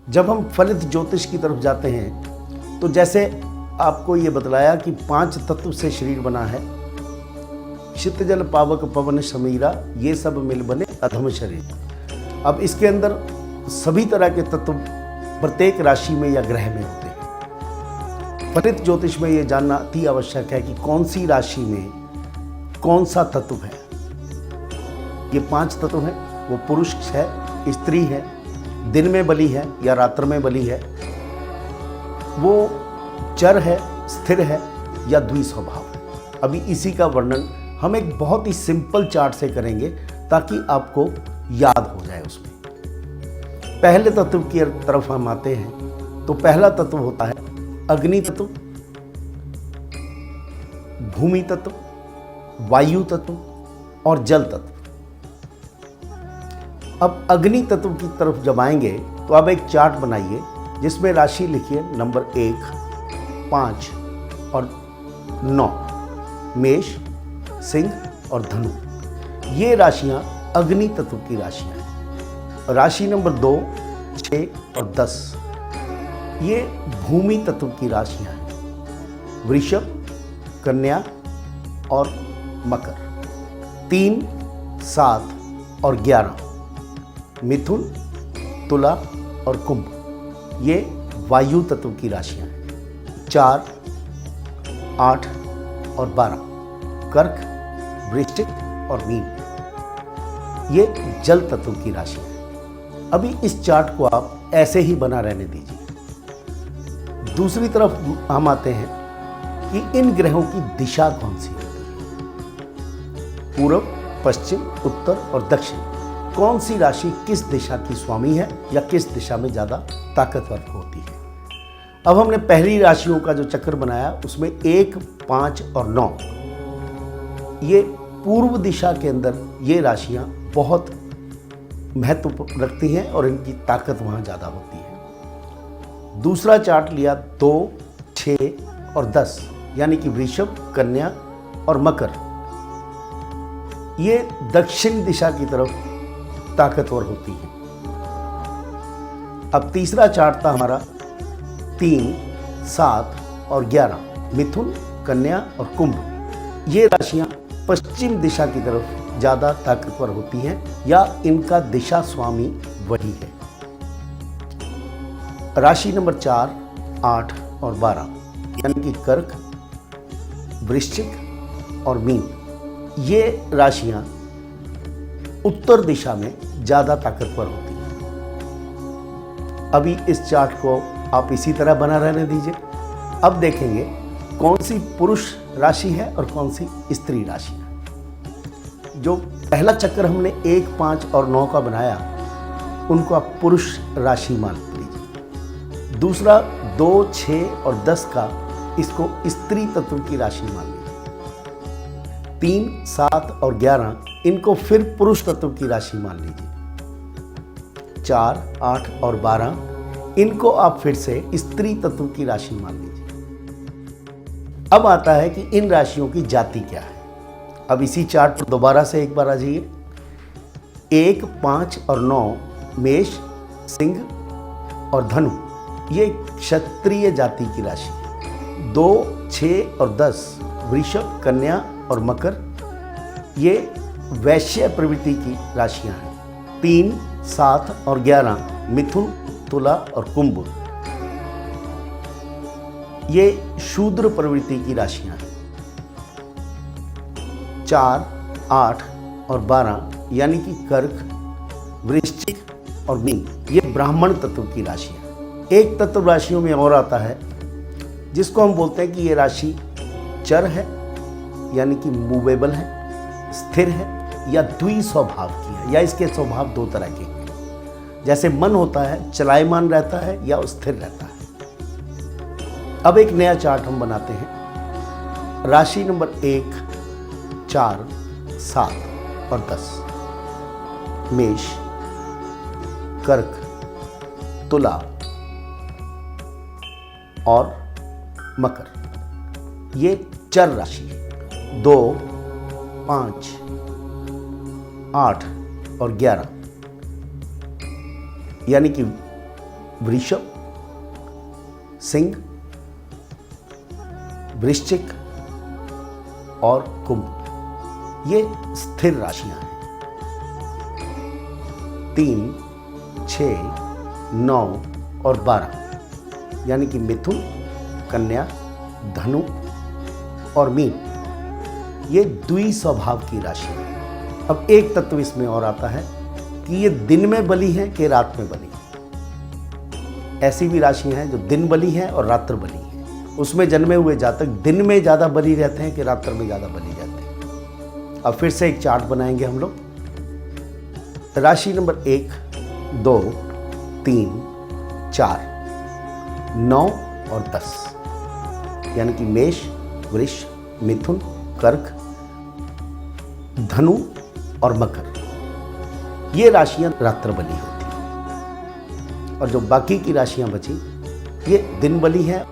जब हम फलित ज्योतिष की तरफ जाते हैं तो जैसे आपको ये बतलाया कि 5 तत्व से शरीर बना है, चित्त जल पावक पवन समीरा, ये सब मिल बने अधम शरीर। अब इसके अंदर सभी तरह के तत्व प्रत्येक राशि में या ग्रह में होते हैं। फलित ज्योतिष में ये जानना अति आवश्यक है कि कौन सी राशि में कौन सा तत्व है। ये 5 तत्व हैं, वो पुरुष है, स्त्री है, दिन में बली है या रात्र में बली है, वो चर है, स्थिर है या द्विस्वभाव है। अभी इसी का वर्णन हम एक बहुत ही सिंपल चार्ट से करेंगे ताकि आपको याद हो जाए। उसमें पहले तत्व की तरफ हम आते हैं तो पहला तत्व होता है अग्नि तत्व, भूमि तत्व, वायु तत्व और जल तत्व। अब अग्नि तत्व की तरफ जब आएंगे तो अब एक चार्ट बनाइए जिसमें राशि लिखिए नंबर 1, 5 और 9, मेष, सिंह और धनु। ये राशियां अग्नि तत्व की राशियां हैं। राशि नंबर 2, 6 और 10 ये भूमि तत्व की राशियां हैं। वृषभ, कन्या और मकर। 3, 7 और 11 मिथुन, तुला और कुंभ ये वायु तत्व की राशियां हैं। 4, 8 और 12 कर्क, वृश्चिक और मीन ये जल तत्व की राशि है। अभी इस चार्ट को आप ऐसे ही बना रहने दीजिए। दूसरी तरफ हम आते हैं कि इन ग्रहों की दिशा कौन सी होती है। पूर्व, पश्चिम, उत्तर और दक्षिण कौन सी राशि किस दिशा की स्वामी है या किस दिशा में ज़्यादा ताकतवर होती है। अब हमने पहली राशियों का जो चक्र बनाया उसमें 1, 5 और 9 ये पूर्व दिशा के अंदर ये राशियां बहुत महत्व रखती हैं और इनकी ताकत वहाँ ज़्यादा होती है। दूसरा चार्ट लिया 2, 6 और 10 यानी कि वृषभ, कन्या और मकर ये दक्षिण दिशा की तरफ ताकतवर होती है। अब तीसरा चार्ट था हमारा 3, 7 और 11 मिथुन, कन्या और कुंभ। ये राशियां पश्चिम दिशा की तरफ ज़्यादा ताकतवर होती हैं या इनका दिशा स्वामी वही है। राशि नंबर 4, 8 और 12 यानी कि कर्क, वृश्चिक और मीन ये राशियां उत्तर दिशा में ज़्यादा ताकतवर होती हैं। अभी इस चार्ट को आप इसी तरह बना रहने दीजिए। अब देखेंगे कौन सी पुरुष राशि है और कौन सी स्त्री राशि है। जो पहला चक्र हमने 1, 5 और 9 का बनाया उनको आप पुरुष राशि मान लीजिए। दूसरा 2, 6 और 10 का इसको स्त्री तत्व की राशि मान लीजिए। 3, 7 और 11 इनको फिर पुरुष तत्व की राशि मान लीजिए। 4, 8 और 12 इनको आप फिर से स्त्री तत्व की राशि मान लीजिए। अब आता है कि इन राशियों की जाति क्या है। अब इसी चार्ट पर दोबारा से एक बार आ जाइए। 1, 5 और 9 मेष, सिंह और धनु ये क्षत्रिय जाति की राशि है। 2, 6 और 10 वृषभ, कन्या और मकर ये वैश्य प्रवृत्ति की राशियां हैं। 3, 7 और 11 मिथुन, तुला और कुंभ ये शूद्र प्रवृत्ति की राशियां हैं। 4, 8 और 12 यानी कि कर्क, वृश्चिक और मीन ये ब्राह्मण तत्व की राशियां। एक तत्व राशियों में और आता है जिसको हम बोलते हैं कि ये राशि चर है यानी कि मूवेबल है, स्थिर है या द्विस्वभाव की है या इसके स्वभाव 2 तरह के हैं। जैसे मन होता है चलायमान रहता है या स्थिर रहता है। अब एक नया चार्ट हम बनाते हैं। राशि नंबर 1, 4, 7 और 10 मेष, कर्क, तुला और मकर ये चर राशि है। 2, 5, 8 और 11 यानी कि वृषभ, सिंह, वृश्चिक और कुंभ। ये स्थिर राशियां हैं। 3, 6, 9 और 12 यानी कि मिथुन, कन्या, धनु और मीन, ये द्वि स्वभाव की राशि है। अब एक तत्व इसमें और आता है कि ये दिन में बली है कि रात में बली है। ऐसी भी राशियां हैं जो दिन बली है और रात्र बली है। उसमें जन्मे हुए जातक दिन में ज़्यादा बली रहते हैं कि रात्र में ज़्यादा बली रहते हैं। अब फिर से एक चार्ट बनाएंगे हम लोग। राशि नंबर 1, 2, 3, 4, 9 और 10 यानी कि मेष, वृष, मिथुन, कर्क, धनु और मकर, ये राशियां रात्र बली होती हैं। और जो बाकी की राशियां बची ये दिन बली है।